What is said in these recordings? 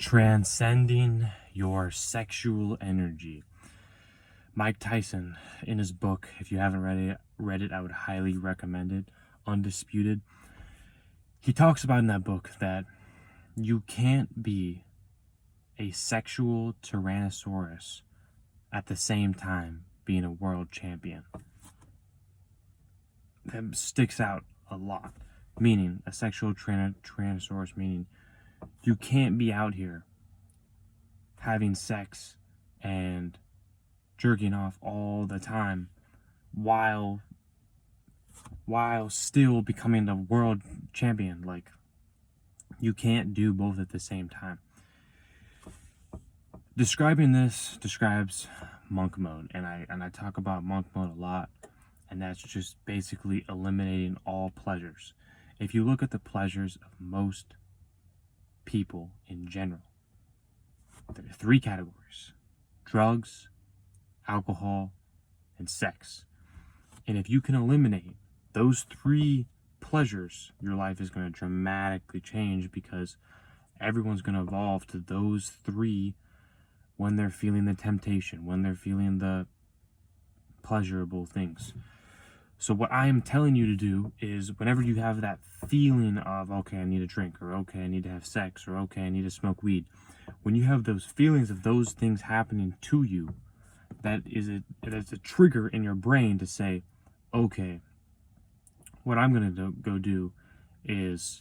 Transcending your sexual energy. Mike Tyson, in his book, if you haven't read it, I would highly recommend it, Undisputed. He talks about in that book that you can't be a sexual Tyrannosaurus at the same time being a world champion. That sticks out a lot. Meaning, a sexual Tyrannosaurus, meaning you can't be out here having sex and jerking off all the time while still becoming the world champion. Like, you can't do both at the same time. Describing this describes monk mode, and I talk about monk mode a lot, and that's just basically eliminating all pleasures. If you look at the pleasures of most people in general, there are three categories: drugs, alcohol, and sex. And if you can eliminate those three pleasures, your life is going to dramatically change, because everyone's going to evolve to those three when they're feeling the temptation, when they're feeling the pleasurable things. So what I am telling you to do is, whenever you have that feeling of, okay, I need a drink, or okay, I need to have sex, or okay, I need to smoke weed, when you have those feelings of those things happening to you, that's a trigger in your brain to say, okay, what I'm going to go do is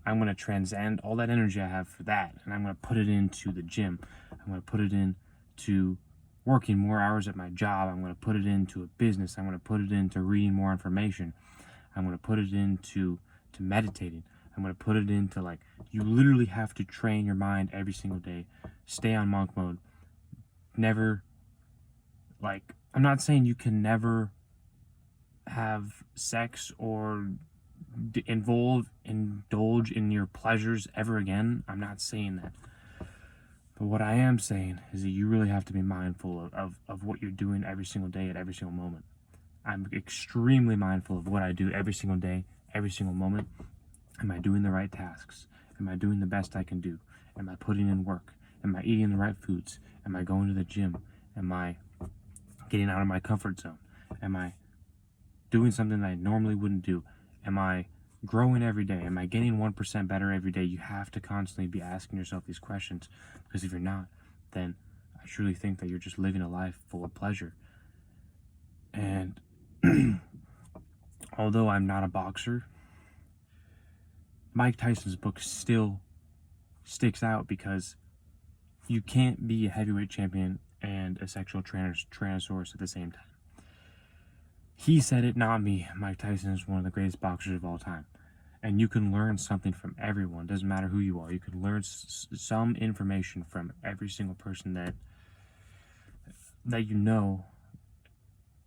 I'm going to transcend all that energy I have for that, and I'm going to put it into the gym. I'm going to put it into working more hours at my job. I'm going to put it into a business. I'm going to put it into reading more information. I'm going to put it into meditating. I'm going to put it into, like, you literally have to train your mind every single day. Stay on monk mode. Never, like, I'm not saying you can never have sex or indulge in your pleasures ever again. I'm not saying that. But what I am saying is that you really have to be mindful of what you're doing every single day at every single moment. I'm extremely mindful of what I do every single day, every single moment. Am I doing the right tasks? Am I doing the best I can do? Am I putting in work? Am I eating the right foods? Am I going to the gym? Am I getting out of my comfort zone? Am I doing something that I normally wouldn't do? Am I growing every day? Am I getting 1% better every day? You have to constantly be asking yourself these questions, because if you're not, then I truly think that you're just living a life full of pleasure. And although I'm not a boxer, Mike Tyson's book still sticks out, because you can't be a heavyweight champion and a sexual Tyrannosaurus at the same time. He said it, not me. Mike Tyson is one of the greatest boxers of all time. And you can learn something from everyone. Doesn't matter who you are. You can learn some information from every single person that you know.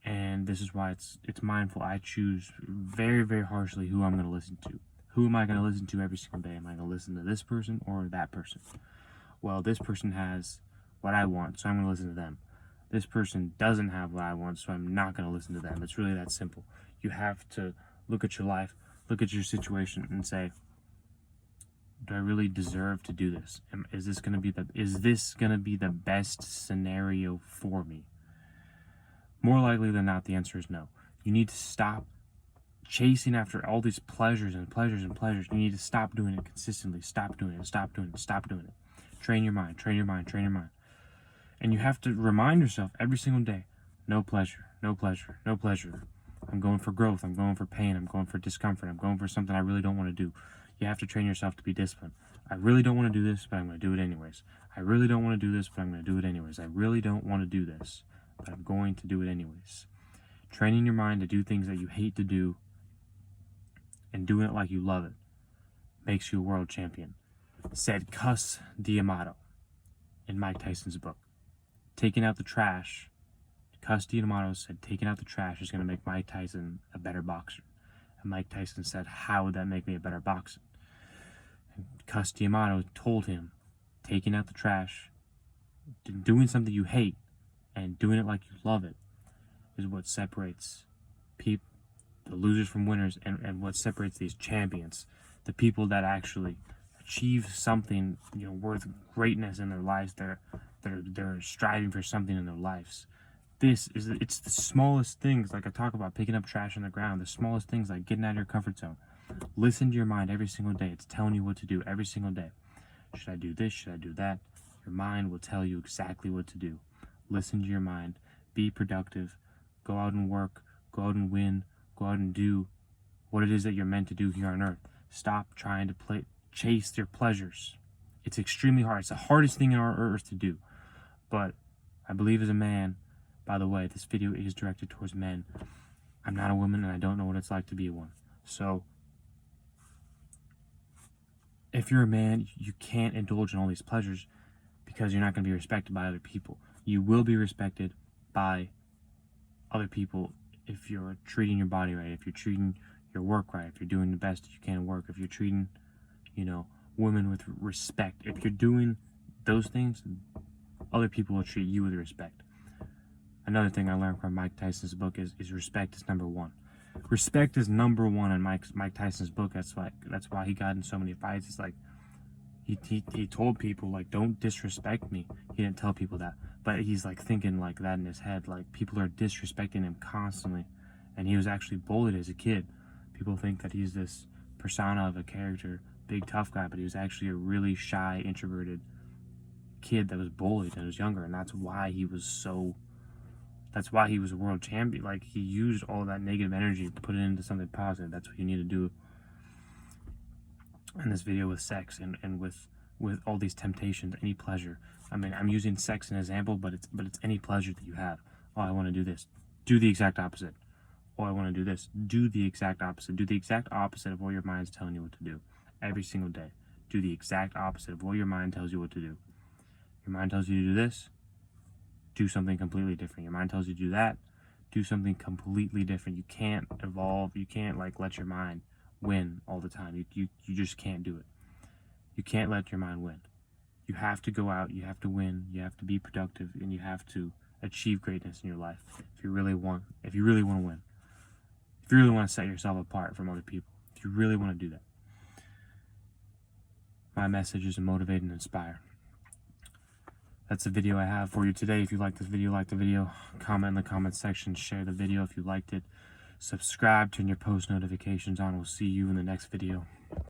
And this is why it's mindful. I choose very, very harshly who I'm going to listen to. Who am I going to listen to every single day? Am I going to listen to this person or that person? Well, this person has what I want, so I'm going to listen to them. This person doesn't have what I want, so I'm not going to listen to them. It's really that simple. You have to look at your life, look at your situation, and say, do I really deserve to do this? Is this going to be the best scenario for me? More likely than not, the answer is no. You need to stop chasing after all these pleasures and pleasures and pleasures. You need to stop doing it consistently. Stop doing it. Stop doing it. Stop doing it. Train your mind. Train your mind. Train your mind. And you have to remind yourself every single day, no pleasure, no pleasure, no pleasure. I'm going for growth. I'm going for pain. I'm going for discomfort. I'm going for something I really don't want to do. You have to train yourself to be disciplined. I really don't want to do this, but I'm going to do it anyways. I really don't want to do this, but I'm going to do it anyways. I really don't want to do this, but I'm going to do it anyways. Training your mind to do things that you hate to do and doing it like you love it makes you a world champion, said Cus D'Amato in Mike Tyson's book. Taking out the trash, Cus D'Amato said, taking out the trash is going to make Mike Tyson a better boxer. And Mike Tyson said, how would that make me a better boxer? And Cus D'Amato told him, taking out the trash, doing something you hate, and doing it like you love it, is what separates the losers from winners, and what separates these champions, the people that actually achieve something, worth greatness in their lives. They're striving for something in their lives. It's the smallest things, like I talk about picking up trash on the ground, the smallest things like getting out of your comfort zone. Listen to your mind every single day. It's telling you what to do every single day. Should I do this? Should I do that? Your mind will tell you exactly what to do. Listen to your mind. Be productive. Go out and work. Go out and win. Go out and do what it is that you're meant to do here on earth. Stop trying to chase your pleasures. It's extremely hard. It's the hardest thing on our earth to do. But I believe as a man, by the way, this video is directed towards men. I'm not a woman and I don't know what it's like to be one. So if you're a man, you can't indulge in all these pleasures because you're not going to be respected by other people. You will be respected by other people if you're treating your body right, if you're treating your work right, if you're doing the best you can at work, if you're treating, women with respect. If you're doing those things, other people will treat you with respect. Another thing I learned from Mike Tyson's book is respect is number one. Respect is number one in Mike Tyson's book. That's why he got in so many fights. It's like he told people, like, don't disrespect me. He didn't tell people that, but he's like thinking like that in his head, like people are disrespecting him constantly. And he was actually bullied as a kid. People think that he's this persona of a character, big tough guy, but he was actually a really shy, introverted kid that was bullied when he was younger, and that's why he was a world champion. Like, he used all that negative energy, put it into something positive. That's what you need to do in this video with sex and with all these temptations, any pleasure. I mean, I'm using sex as an example, but it's any pleasure that you have. Oh, I want to do this. Do the exact opposite. Oh, I want to do this. Do the exact opposite. Do the exact opposite of what your mind's telling you what to do. Every single day. Do the exact opposite of what your mind tells you what to do. Your mind tells you to do this. Do something completely different. Your mind tells you to do that. Do something completely different. You can't evolve. You can't let your mind win all the time. You just can't do it. You can't let your mind win. You have to go out. You have to win. You have to be productive, and you have to achieve greatness in your life. If you really want to win. If you really want to set yourself apart from other people. If you really want to do that. My message is to motivate and inspire. That's the video I have for you today. If you like this video, like the video, comment in the comment section, share the video if you liked it, subscribe, turn your post notifications on. We'll see you in the next video.